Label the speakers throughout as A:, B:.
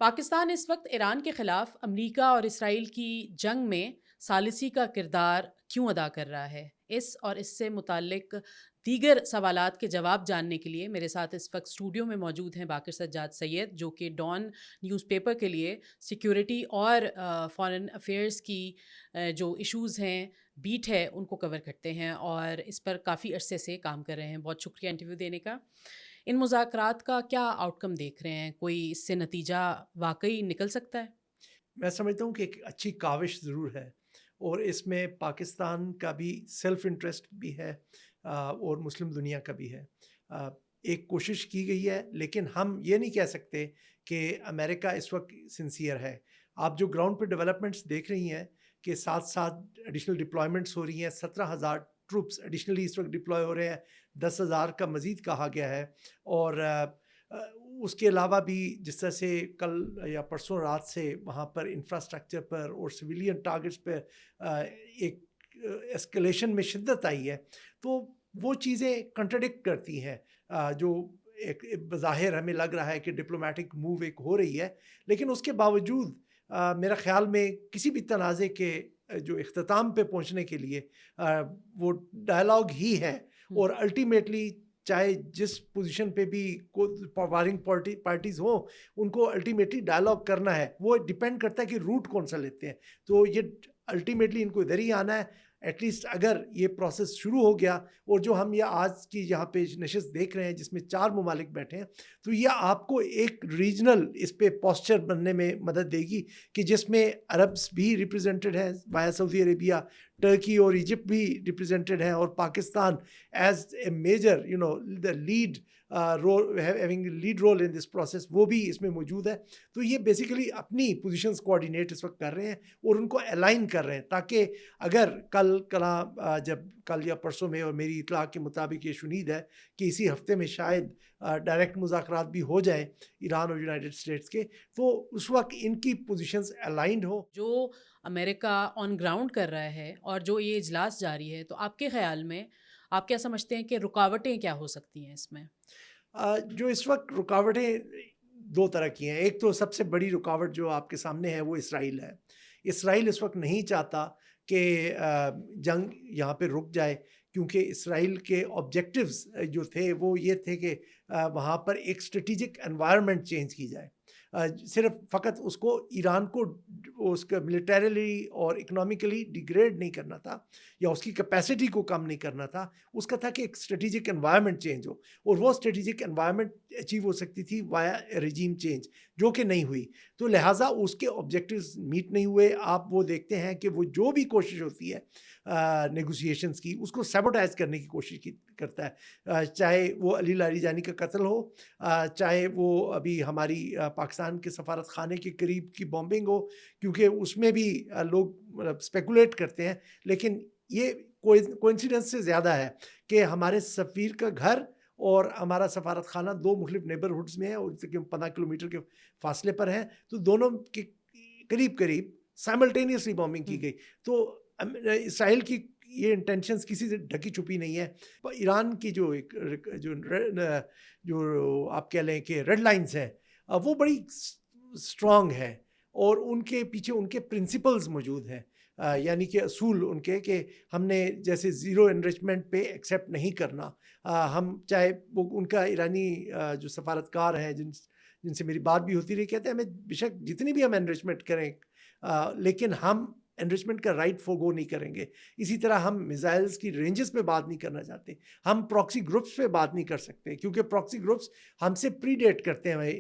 A: پاکستان اس وقت ایران کے خلاف امریکہ اور اسرائیل کی جنگ میں ثالثی کا کردار کیوں ادا کر رہا ہے؟ اس اور اس سے متعلق دیگر سوالات کے جواب جاننے کے لیے میرے ساتھ اس وقت اسٹوڈیو میں موجود ہیں باقر سجاد سید، جو کہ ڈان نیوز پیپر کے لیے سیکیورٹی اور فارن افیئرس کی جو ایشوز ہیں، بیٹ ہے، ان کو کور کرتے ہیں اور اس پر کافی عرصے سے کام کر رہے ہیں۔ بہت شکریہ انٹرویو دینے کا۔ ان مذاکرات کا کیا آؤٹ کم دیکھ رہے ہیں؟ کوئی اس سے نتیجہ واقعی نکل سکتا ہے؟
B: میں سمجھتا ہوں کہ ایک اچھی کاوش ضرور ہے، اور اس میں پاکستان کا بھی سیلف انٹرسٹ بھی ہے، اور مسلم دنیا کا بھی ہے۔ ایک کوشش کی گئی ہے، لیکن ہم یہ نہیں کہہ سکتے کہ امریکہ اس وقت سنسیئر ہے۔ آپ جو گراؤنڈ پہ ڈیولپمنٹس دیکھ رہی ہیں کہ ساتھ ساتھ ایڈیشنل ڈپلائمنٹس ہو رہی ہیں، 17,000 ٹروپس ایڈیشنلی اس وقت ڈپلوائے ہو رہے ہیں، 10,000 کا مزید کہا گیا ہے۔ اور اس کے علاوہ بھی جس طرح سے کل یا پرسوں رات سے وہاں پر انفراسٹرکچر پر اور سویلین ٹارگٹس پہ ایک اسکلیشن میں شدت آئی ہے، تو وہ چیزیں کنٹرڈکٹ کرتی ہیں جو ایک بظاہر ہمیں لگ رہا ہے کہ ڈپلومیٹک موو ایک ہو رہی ہے، لیکن اس کے باوجود میرا خیال میں کسی بھی تنازع کے جو اختتام پہ پہنچنے کے لیے وہ ڈائلاگ ہی ہے، اور الٹیمیٹلی چاہے جس پوزیشن پہ بھی وارنگ پارٹیز ہوں، ان کو الٹیمیٹلی ڈائلاگ کرنا ہے۔ وہ ڈیپینڈ کرتا ہے کہ روٹ کون سا لیتے ہیں، تو یہ الٹیمیٹلی ان کو ادھر ہی آنا ہے۔ ایٹ لیسٹ اگر یہ پروسیس شروع ہو گیا، اور جو ہم یہ آج کی یہاں پہ نشست دیکھ رہے ہیں جس میں 4 ممالک بیٹھے ہیں، تو یہ آپ کو ایک ریجنل اس پہ پوسچر بننے میں مدد دے گی کہ جس میں عربس بھی ریپریزنٹڈ ہیں وایا سعودی عربیہ، ٹرکی اور ایجپٹ بھی ریپریزنٹڈ ہیں، اور Pakistan as a major the lead role having lead role in this process, وہ بھی اس میں موجود ہے۔ تو یہ بیسیکلی اپنی پوزیشنز کوآرڈینیٹ اس وقت کر رہے ہیں اور ان کو الائن کر رہے ہیں، تاکہ اگر جب کل یا پرسوں میں، اور میری اطلاع کے مطابق یہ شنید ہے کہ اسی ہفتے میں شاید ڈائریکٹ مذاکرات بھی ہو جائیں ایران اور یونائٹڈ اسٹیٹس کے، تو اس وقت ان کی پوزیشنز الائنڈ ہو۔
A: جو امریکہ آن گراؤنڈ کر رہا ہے اور جو یہ اجلاس جاری ہے، تو آپ کے خیال میں آپ کیا سمجھتے ہیں کہ رکاوٹیں کیا ہو سکتی ہیں اس میں؟
B: جو اس وقت رکاوٹیں 2 طرح کی ہیں۔ ایک تو سب سے بڑی رکاوٹ جو آپ کے سامنے ہے وہ اسرائیل ہے۔ اسرائیل اس وقت نہیں چاہتا کہ جنگ یہاں پہ رک جائے، کیونکہ اسرائیل کے آبجیکٹیوز جو تھے وہ یہ تھے کہ وہاں پر ایک اسٹریٹجک انوائرمنٹ چینج کی جائے۔ صرف فقط اس کو ایران کو اس کا ملیٹریلی اور اکنامکلی ڈیگریڈ نہیں کرنا تھا، یا اس کی کیپیسٹی کو کم نہیں کرنا تھا، اس کا تھا کہ ایک اسٹریٹجک انوائرمنٹ چینج ہو، اور وہ اسٹریٹجک انوائرمنٹ اچیو ہو سکتی تھی وایا ریجیم چینج، جو کہ نہیں ہوئی۔ تو لہٰذا اس کے آبجیکٹیوز میٹ نہیں ہوئے۔ آپ وہ دیکھتے ہیں کہ وہ جو بھی کوشش ہوتی ہے نیگوسیشنز کی، اس کو سیبوٹائز کرنے کی کوشش کرتا ہے، چاہے وہ علی لاریجانی کا قتل ہو، چاہے وہ ابھی ہماری پاکستان کے سفارت خانے کے قریب کی بومبنگ ہو، کیونکہ اس میں بھی لوگ اسپیکولیٹ کرتے ہیں، لیکن یہ کوئنسیڈنس سے زیادہ ہے کہ ہمارے سفیر کا گھر اور ہمارا سفارت خانہ 2 مختلف نیبرہڈز میں ہیں، اور تقریباً 15 کلومیٹر کے فاصلے پر ہیں، تو دونوں کے قریب قریب سائملٹینیسلی بومبنگ کی گئی۔ تو اسرائیل کی یہ انٹینشنز کسی سے ڈھکی چھپی نہیں ہے۔ ایران کی جو آپ کہہ لیں کہ ریڈ لائنز ہیں، وہ بڑی اسٹرانگ ہیں، اور ان کے پیچھے ان کے پرنسپلز موجود ہیں، یعنی کہ اصول ان کے کہ ہم نے جیسے زیرو انریچمنٹ پہ ایکسیپٹ نہیں کرنا۔ ہم چاہے وہ ان کا ایرانی جو سفارتکار ہیں جن سے میری بات بھی ہوتی رہی، کہتے ہیں ہمیں بے شک جتنی بھی ہم انریچمنٹ کریں، لیکن ہم انریچمنٹ کا رائٹ فورگو نہیں کریں گے۔ اسی طرح ہم میزائلز کی رینجز پہ بات نہیں کرنا چاہتے، ہم پراکسی گروپس پہ بات نہیں کر سکتے، کیونکہ پراکسی گروپس ہم سے پری ڈیٹ کرتے ہیں۔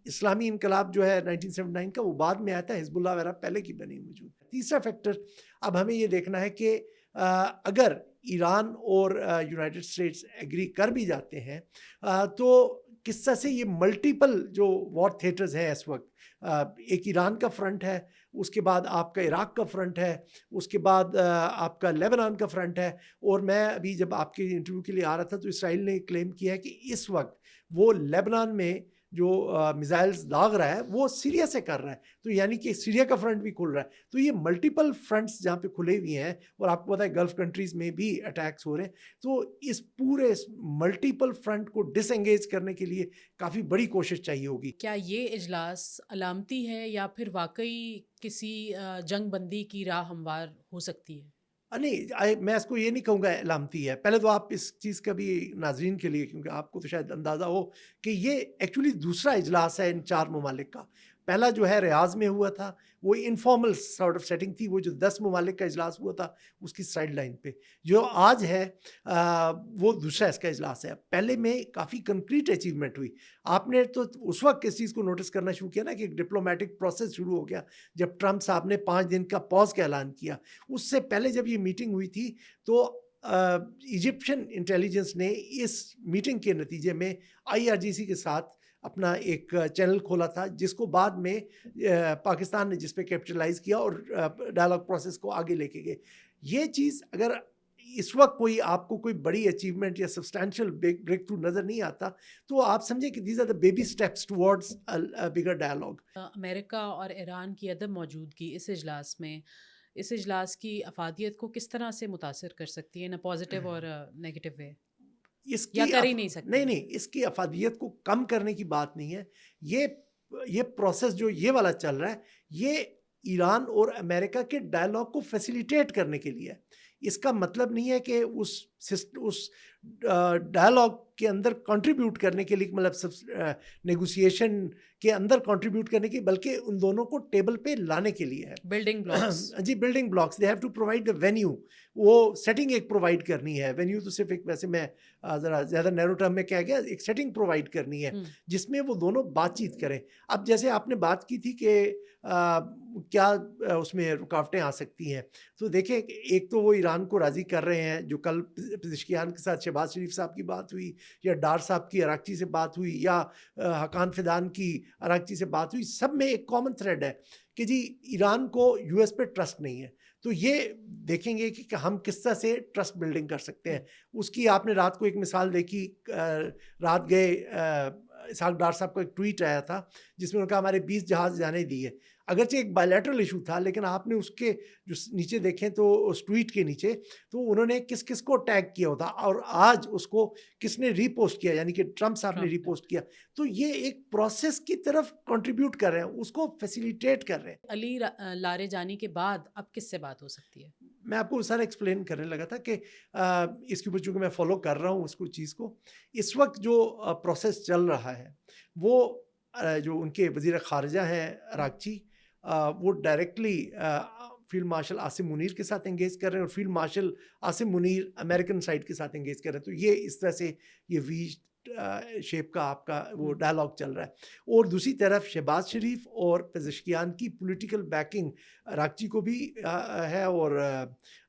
B: اسلامی انقلاب جو ہے 1979 کا، وہ بعد میں آیا تھا، حزب اللہ وغیرہ پہلے کی بنی موجود ہے۔ تیسرا فیکٹر اب ہمیں یہ دیکھنا ہے کہ اگر ایران اور یونائٹڈ اسٹیٹس ایگری کر بھی جاتے ہیں، تو کس طرح سے یہ ملٹیپل جو وار تھیٹرز ہیں اس وقت، ایک ایران کا فرنٹ ہے، اس کے بعد آپ کا عراق کا فرنٹ ہے، اس کے بعد آپ کا لیبنان کا فرنٹ ہے، اور میں ابھی جب آپ کے انٹرویو کے لیے آ رہا تھا تو اسرائیل نے کلیم کیا ہے کہ اس وقت وہ لیبنان میں جو میزائلز داغ رہا ہے وہ سیریا سے کر رہا ہے، تو یعنی کہ سیریا کا فرنٹ بھی کھل رہا ہے. تو یہ ملٹیپل فرنٹس جہاں پہ کھلے ہوئے ہیں، اور آپ کو پتہ ہے گلف کنٹریز میں بھی اٹیکس ہو رہے ہیں. تو اس پورے ملٹیپل فرنٹ کو ڈس انگیج کرنے کے لیے کافی بڑی کوشش چاہیے ہوگی.
A: کیا یہ اجلاس علامتی ہے یا پھر واقعی کسی جنگ بندی کی راہ ہموار ہو سکتی ہے؟
B: نہیں، میں اس کو یہ نہیں کہوں گا علامتی ہے. پہلے تو آپ اس چیز کا بھی ناظرین کے لیے، کیونکہ آپ کو تو شاید اندازہ ہو کہ یہ ایکچولی دوسرا اجلاس ہے ان 4 ممالک کا. پہلا جو ہے ریاض میں ہوا تھا، وہ انفارمل سارٹ آف سیٹنگ تھی. وہ جو 10 ممالک کا اجلاس ہوا تھا اس کی سائڈ لائن پہ. جو آج ہے وہ دوسرا اس کا اجلاس ہے. پہلے میں کافی کنکریٹ اچیومنٹ ہوئی. آپ نے تو اس وقت اس چیز کو نوٹس کرنا شروع کیا نا کہ ایک ڈپلومیٹک پروسیس شروع ہو گیا جب ٹرمپ صاحب نے 5 دن کا پاز کا اعلان کیا. اس سے پہلے جب یہ میٹنگ ہوئی تھی تو ایجپشن انٹیلیجنس نے اس میٹنگ کے نتیجے میں IRGC کے ساتھ اپنا ایک چینل کھولا تھا، جس کو بعد میں پاکستان نے جس پہ کیپٹلائز کیا اور ڈائلاگ پروسیس کو آگے لے کے گئے. یہ چیز اگر اس وقت آپ کو کوئی بڑی اچیومنٹ یا سبسٹینشیل بریک تھرو نظر نہیں آتا تو آپ سمجھیں کہ these are the baby steps towards bigger dialogue.
A: امریکہ اور ایران کی عدم موجودگی اس اجلاس کی افادیت کو کس طرح سے متاثر کر سکتی ہے، نہ پازیٹیو اور نیگیٹو وے،
B: اس
A: یا
B: کی
A: کر ہی نہیں سکتی؟
B: نہیں، اس کی افادیت کو کم کرنے کی بات نہیں ہے. یہ پروسیس جو یہ والا چل رہا ہے یہ ایران اور امریکہ کے ڈائلاگ کو فیسیلیٹیٹ کرنے کے لیے ہے. اس کا مطلب نہیں ہے کہ اس ڈائلاگ کے اندر کنٹریبیوٹ کرنے کے لیے، مطلب نیگوسیشن کے اندر کنٹریبیوٹ کرنے کی، بلکہ ان دونوں کو ٹیبل پہ لانے کے لیے ہے.
A: Building blocks.
B: جی، building blocks. They have to provide the venue. وہ سیٹنگ ایک پرووائڈ کرنی ہے. وینیو تو صرف ایک، ویسے میں ذرا زیادہ نیرو ٹرم میں کہہ گیا، ایک سیٹنگ پرووائڈ کرنی ہے جس میں وہ دونوں بات چیت کریں. اب جیسے آپ نے بات کی تھی کہ کیا اس میں رکاوٹیں آ سکتی ہیں، تو دیکھیں ایک تو وہ ایران کو راضی کر رہے ہیں. جو کل پزشکیان کے ساتھ شہباز شریف صاحب کی بات ہوئی، یا ڈار صاحب کی اراکچی سے بات ہوئی، یا حقان فیدان کی اراکچی سے بات ہوئی، سب میں ایک کامن تھریڈ ہے کہ جی ایران کو US پہ ٹرسٹ نہیں ہے. تو یہ دیکھیں گے کہ ہم کس طرح سے ٹرسٹ بلڈنگ کر سکتے ہیں. اس کی آپ نے رات کو ایک مثال دیکھی. رات گئے اسحاق ڈار صاحب کا ایک ٹویٹ آیا تھا جس میں انہوں نے کہا ہمارے 20 جہاز جانے دیے. اگرچہ ایک بائیلیٹرل ایشو تھا، لیکن آپ نے اس کے جو نیچے دیکھیں تو اس ٹویٹ کے نیچے تو انہوں نے کس کس کو ٹیگ کیا ہوتا، اور آج اس کو کس نے ری پوسٹ کیا، یعنی کہ ٹرمپ صاحب نے ری پوسٹ کیا. تو یہ ایک پروسیس کی طرف کنٹریبیوٹ کر رہے ہیں، اس کو فیسیلیٹیٹ کر رہے ہیں.
A: علی لارے جانی کے بعد اب کس سے بات ہو سکتی ہے؟
B: میں آپ کو سارا ایکسپلین کرنے لگا تھا کہ اس کے اوپر چونکہ میں فالو کر رہا ہوں اس کو چیز کو. اس وقت جو پروسیس چل رہا ہے وہ جو ان کے وزیر خارجہ ہیں اراکچی، وہ directly field marshal Asim Munir کے ساتھ انگیج کر رہے ہیں، اور field marshal Asim Munir American side کے ساتھ انگیج کر رہے ہیں. تو یہ اس طرح سے یہ وی شیپ کا آپ کا وہ ڈائلاگ چل رہا ہے. اور دوسری طرف شہباز شریف اور پزشکیان کی پولیٹیکل بیکنگ اراکچی کو بھی ہے، اور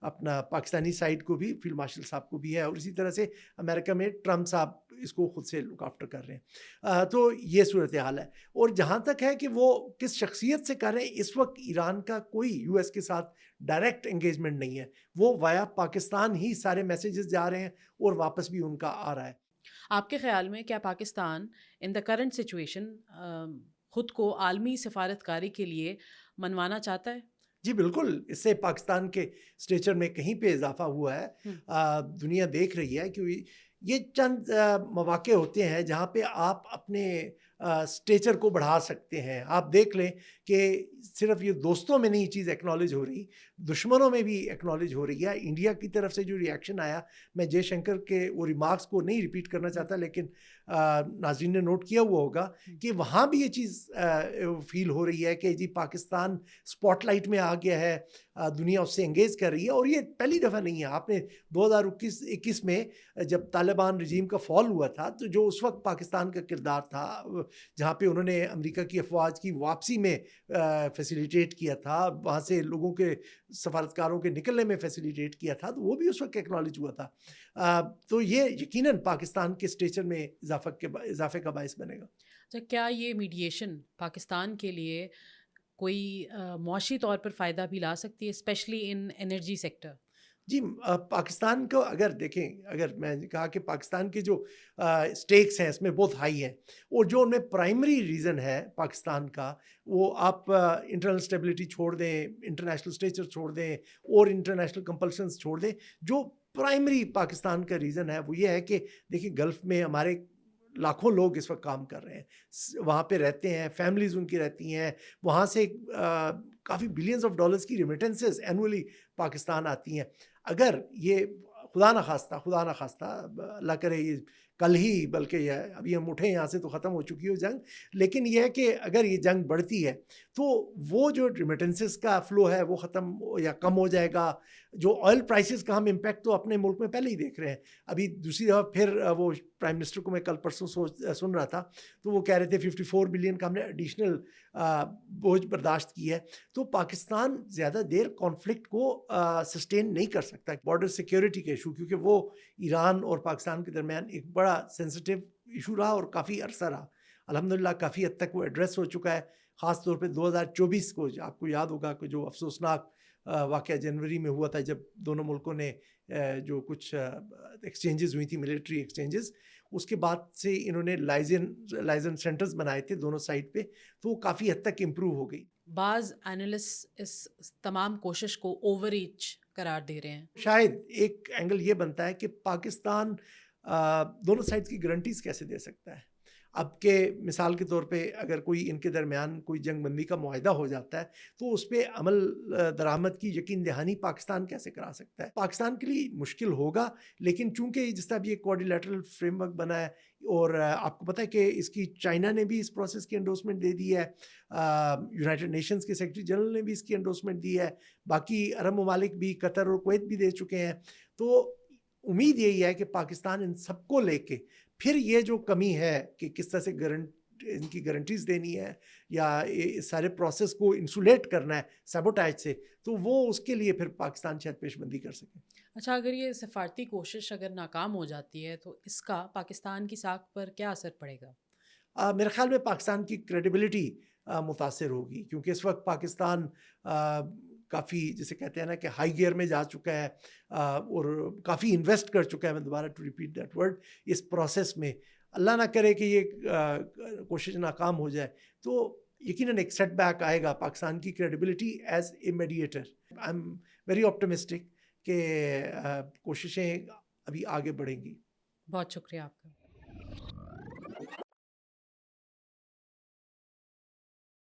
B: اپنا پاکستانی سائڈ کو بھی فیلڈ مارشل صاحب کو بھی ہے، اور اسی طرح سے امریکہ میں ٹرمپ صاحب اس کو خود سے لک آفٹر کر رہے ہیں. تو یہ صورتحال ہے. اور جہاں تک ہے کہ وہ کس شخصیت سے کر رہے ہیں، اس وقت ایران کا کوئی US کے ساتھ ڈائریکٹ انگیجمنٹ نہیں ہے. وہ وایا پاکستان ہی سارے میسیجز جا رہے ہیں اور واپس بھی ان کا آ رہا ہے.
A: آپ کے خیال میں کیا پاکستان ان دا کرنٹ سچویشن خود کو عالمی سفارتکاری کے لیے منوانا چاہتا ہے؟
B: جی بالکل. اس سے پاکستان کے اسٹیچر میں کہیں پہ اضافہ ہوا ہے. دنیا دیکھ رہی ہے کہ یہ چند مواقع ہوتے ہیں جہاں پہ آپ اپنے اسٹیچر کو بڑھا سکتے ہیں. آپ دیکھ لیں کہ صرف یہ دوستوں میں نہیں یہ چیز ایکنالج ہو رہی، دشمنوں میں بھی ایکنالج ہو رہی ہے. انڈیا کی طرف سے جو ریئیکشن آیا، میں جے شنکر کے وہ ریمارکس کو نہیں ریپیٹ کرنا چاہتا، لیکن ناظرین نے نوٹ کیا ہوا ہوگا کہ وہاں بھی یہ چیز فیل ہو رہی ہے کہ جی پاکستان اسپاٹ لائٹ میں آ گیا ہے، دنیا اس سے انگیج کر رہی ہے. اور یہ پہلی دفعہ نہیں ہے. آپ نے 2021 میں جب طالبان رجیم کا فال ہوا تھا تو جو اس وقت پاکستان کا کردار تھا، جہاں پہ انہوں نے امریکہ کی افواج کی واپسی میں فیسیلیٹیٹ کیا تھا، وہاں سے لوگوں کے سفارتکاروں کے نکلنے میں فیسیلیٹیٹ کیا تھا، تو وہ بھی اس وقت ایکنالج ہوا تھا. تو یہ یقیناً پاکستان کے اسٹیچر میں اضافے کا باعث بنے گا.
A: اچھا، کیا یہ میڈیشن پاکستان کے لیے کوئی معاشی طور پر فائدہ بھی لا سکتی ہے، اسپیشلی ان انرجی سیکٹر؟
B: جی پاکستان کو اگر دیکھیں، اگر میں نے کہا کہ پاکستان کے جو سٹیکس ہیں اس میں بہت ہائی ہیں، اور جو ان میں پرائمری ریزن ہے پاکستان کا، وہ آپ انٹرنل اسٹیبلٹی چھوڑ دیں، انٹرنیشنل اسٹیچر چھوڑ دیں اور انٹرنیشنل کمپلشنز چھوڑ دیں، جو پرائمری پاکستان کا ریزن ہے وہ یہ ہے کہ دیکھیں گلف میں ہمارے لاکھوں لوگ اس وقت کام کر رہے ہیں، وہاں پہ رہتے ہیں، فیملیز ان کی رہتی ہیں، وہاں سے کافی بلینز آف ڈالرز کی ریمیٹنسز اینولی پاکستان آتی ہیں۔ اگر یہ خدا نہ خواستہ اللہ کرے یہ کل ہی، بلکہ یہ ابھی ہم اٹھیں یہاں سے تو ختم ہو چکی ہو جنگ، لیکن یہ ہے کہ اگر یہ جنگ بڑھتی ہے تو وہ جو ریمیٹنسز کا فلو ہے وہ ختم یا کم ہو جائے گا۔ جو آئل پرائسز کا ہم امپیکٹ تو اپنے ملک میں پہلے ہی دیکھ رہے ہیں، ابھی دوسری دفعہ پھر وہ پرائم منسٹر کو میں کل پرسوں سن رہا تھا تو وہ کہہ رہے تھے 54 بلین کا ہم نے ایڈیشنل بوجھ برداشت کی ہے۔ تو پاکستان زیادہ دیر کانفلکٹ کو سسٹین نہیں کر سکتا، بارڈر سیکیورٹی کے ایشو، کیونکہ وہ ایران اور پاکستان کے درمیان ایک بڑا سینسٹیو ایشو رہا اور کافی عرصہ رہا۔ الحمدللہ کافی حد تک وہ ایڈریس ہو چکا ہے، خاص طور پہ 2024 کو آپ کو یاد ہوگا کہ جو افسوسناک واقعہ جنوری میں ہوا تھا، جب دونوں ملکوں نے جو کچھ ایکسچینجز ہوئی تھی، ملٹری ایکسچینجز، اس کے بعد سے انہوں نے لائزن سینٹرز بنائے تھے دونوں سائڈ پہ، تو وہ کافی حد تک امپروو ہو گئی۔
A: بعض اینالسٹ اس تمام کوشش کو اوور ریچ قرار دے رہے ہیں۔
B: شاید ایک اینگل یہ بنتا ہے کہ پاکستان دونوں سائڈز کی گارنٹیز کیسے دے سکتا ہے؟ اب کہ مثال کے طور پہ اگر کوئی ان کے درمیان کوئی جنگ بندی کا معاہدہ ہو جاتا ہے تو اس پہ عمل درآمد کی یقین دہانی پاکستان کیسے کرا سکتا ہے؟ پاکستان کے لیے مشکل ہوگا، لیکن چونکہ جس طرح یہ کوارڈیلیٹرل فریم ورک بنا ہے، اور آپ کو پتہ ہے کہ اس کی چائنا نے بھی اس پروسیس کی انڈورسمنٹ دے دی ہے، یونائٹڈ نیشنز کے سیکرٹری جنرل نے بھی اس کی انڈورسمنٹ دی ہے، باقی عرب ممالک بھی، قطر اور کویت بھی دے چکے ہیں۔ تو امید یہی ہے کہ پاکستان ان سب کو لے کے پھر یہ جو کمی ہے کہ کس طرح سے ان کی گارنٹیز دینی ہے یا اس سارے پروسیس کو انسولیٹ کرنا ہے سیبوٹیج سے، تو وہ اس کے لیے پھر پاکستان شاید پیش بندی کر سکے۔
A: اچھا، اگر یہ سفارتی کوشش اگر ناکام ہو جاتی ہے تو اس کا پاکستان کی ساکھ پر کیا اثر پڑے گا؟
B: میرے خیال میں پاکستان کی کریڈیبلٹی متاثر ہوگی، کیونکہ اس وقت پاکستان کافی جسے کہتے ہیں نا کہ ہائی گیئر میں جا چکا ہے، اور کافی انویسٹ کر چکا ہے، میں دوبارہ ٹو ریپیٹ دیٹ ورڈ، اس پروسیس میں۔ اللہ نہ کرے کہ یہ کوشش ناکام ہو جائے تو یقیناً ایک سیٹ بیک آئے گا پاکستان کی credibility as a mediator. I am very optimistic کہ کوششیں ابھی آگے بڑھیں گی۔
A: بہت شکریہ آپ کا۔